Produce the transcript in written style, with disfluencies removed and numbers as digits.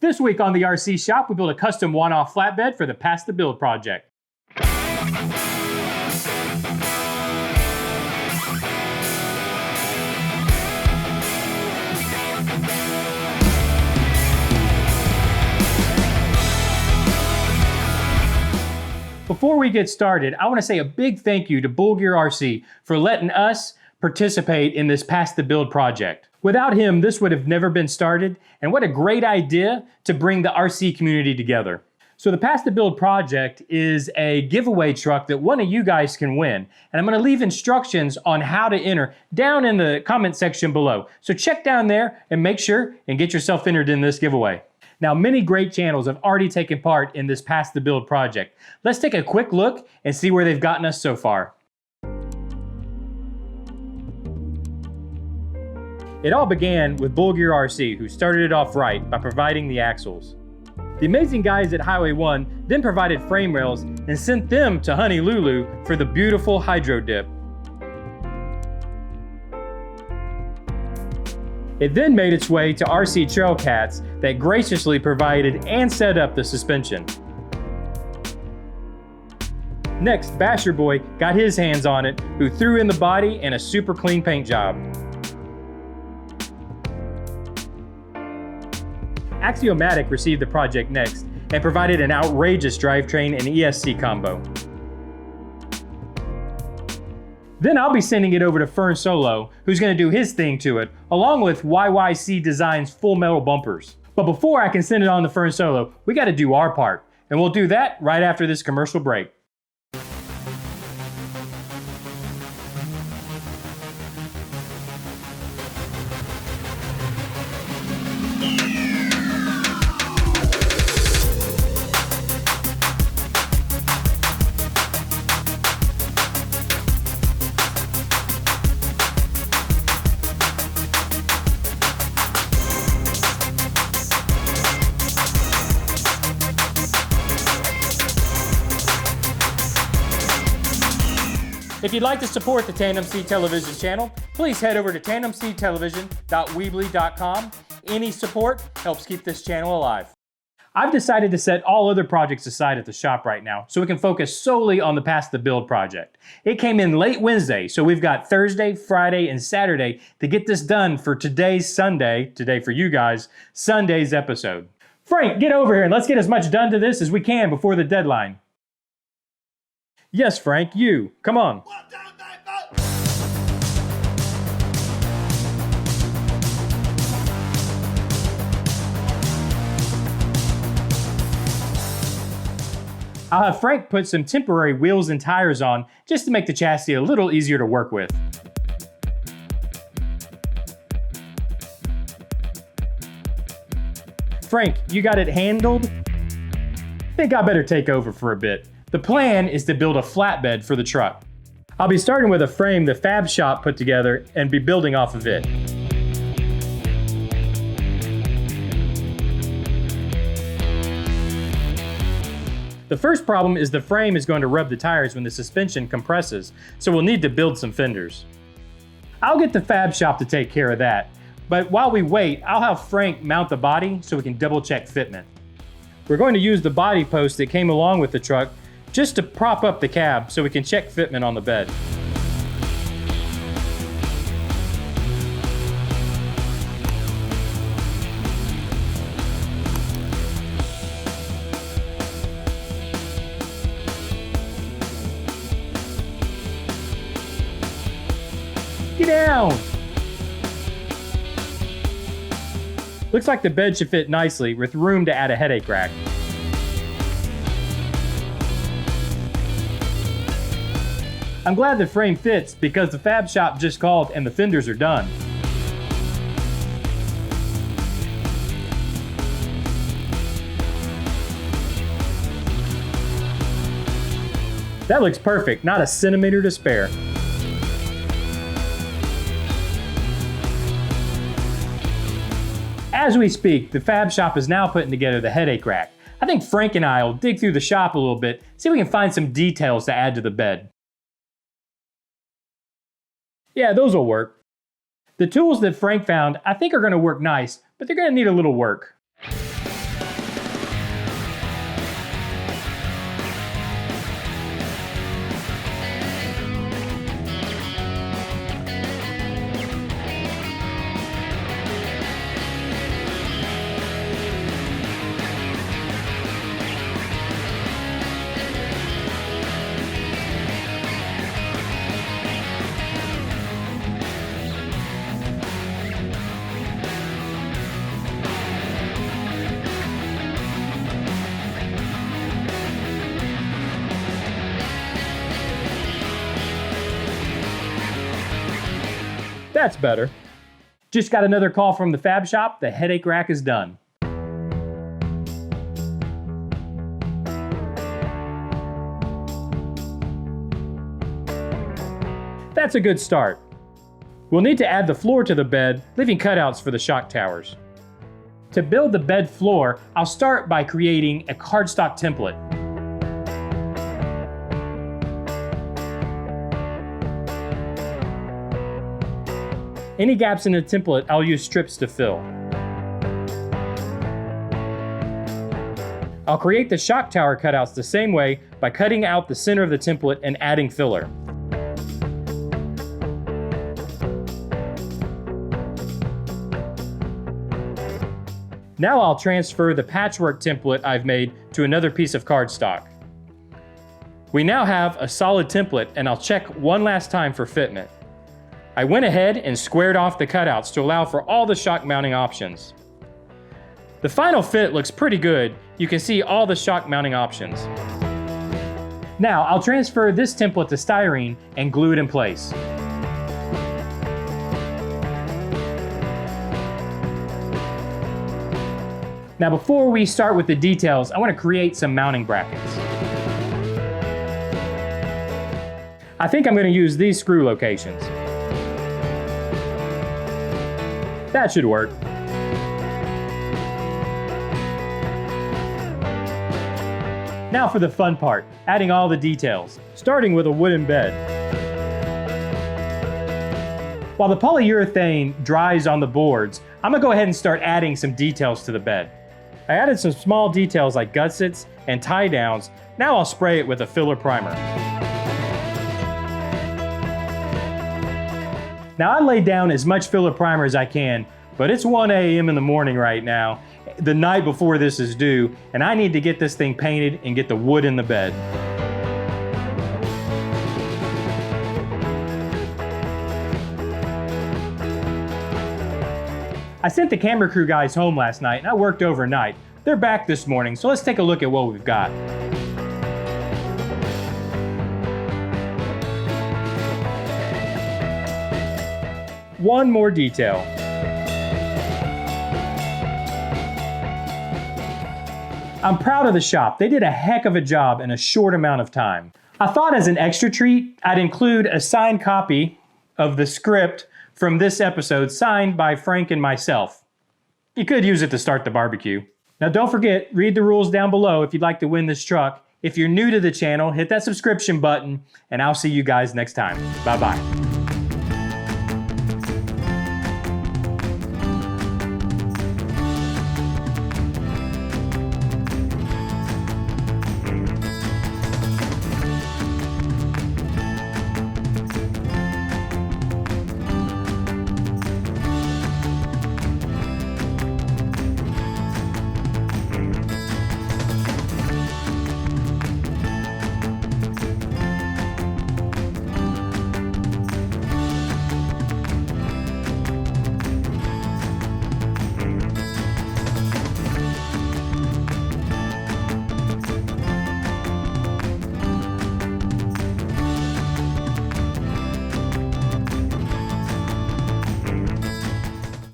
This week on the RC Shop, we built a custom one-off flatbed for the Pass the Build project. Before we get started, I want to say a big thank you to Bull Gear RC for letting us participate in this Pass the Build project. Without him, this would have never been started, and what a great idea to bring the RC community together. So the Pass the Build project is a giveaway truck that one of you guys can win, and I'm going to leave instructions on how to enter down in the comment section below. So check down there and make sure and get yourself entered in this giveaway. Now, many great channels have already taken part in this Pass the Build project. Let's take a quick look and see where they've gotten us so far. It all began with Bull Gear RC, who started it off right by providing the axles. The amazing guys at Highway 1 then provided frame rails and sent them to Honey Lulu for the beautiful hydro dip. It then made its way to RC Trail Cats that graciously provided and set up the suspension. Next, Basher Boy got his hands on it, who threw in the body and a super clean paint job. Axiomatic received the project next and provided an outrageous drivetrain and ESC combo. Then I'll be sending it over to Fern Solo, who's going to do his thing to it, along with YYC Design's full metal bumpers. But before I can send it on to Fern Solo, we got to do our part, and we'll do that right after this commercial break. If you'd like to support the TandemCTelevision channel, please head over to TandemCTelevision.weebly.com. Any support helps keep this channel alive. I've decided to set all other projects aside at the shop right now so we can focus solely on the Pass the Build project. It came in late Wednesday, so we've got Thursday, Friday, and Saturday to get this done for today's Sunday, today for you guys, Sunday's episode. Frank, get over here and let's get as much done to this as we can before the deadline. Yes, Frank, you. Come on. I'll have Frank put some temporary wheels and tires on just to make the chassis a little easier to work with. Frank, you got it handled? I think I better take over for a bit. The plan is to build a flatbed for the truck. I'll be starting with a frame the Fab Shop put together and be building off of it. The first problem is the frame is going to rub the tires when the suspension compresses, so we'll need to build some fenders. I'll get the Fab Shop to take care of that, but while we wait, I'll have Frank mount the body so we can double check fitment. We're going to use the body post that came along with the truck just to prop up the cab so we can check fitment on the bed. Get down! Looks like the bed should fit nicely with room to add a headache rack. I'm glad the frame fits because the Fab Shop just called and the fenders are done. That looks perfect, not a centimeter to spare. As we speak, the Fab Shop is now putting together the headache rack. I think Frank and I will dig through the shop a little bit, see if we can find some details to add to the bed. Yeah, those will work. The tools that Frank found I think are going to work nice, but they're going to need a little work. That's better. Just got another call from the fab shop. The headache rack is done. That's a good start. We'll need to add the floor to the bed, leaving cutouts for the shock towers. To build the bed floor, I'll start by creating a cardstock template. Any gaps in the template, I'll use strips to fill. I'll create the shock tower cutouts the same way by cutting out the center of the template and adding filler. Now I'll transfer the patchwork template I've made to another piece of cardstock. We now have a solid template, and I'll check one last time for fitment. I went ahead and squared off the cutouts to allow for all the shock mounting options. The final fit looks pretty good. You can see all the shock mounting options. Now I'll transfer this template to styrene and glue it in place. Now before we start with the details, I want to create some mounting brackets. I think I'm going to use these screw locations. That should work. Now for the fun part, adding all the details, starting with a wooden bed. While the polyurethane dries on the boards, I'm going to go ahead and start adding some details to the bed. I added some small details like gussets and tie downs. Now I'll spray it with a filler primer. Now I laid down as much filler primer as I can, but it's 1 a.m. in the morning right now, the night before this is due, and I need to get this thing painted and get the wood in the bed. I sent the camera crew guys home last night and I worked overnight. They're back this morning, so let's take a look at what we've got. One more detail. I'm proud of the shop. They did a heck of a job in a short amount of time. I thought as an extra treat, I'd include a signed copy of the script from this episode signed by Frank and myself. You could use it to start the barbecue. Now don't forget, read the rules down below if you'd like to win this truck. If you're new to the channel, hit that subscription button, and I'll see you guys next time. Bye-bye.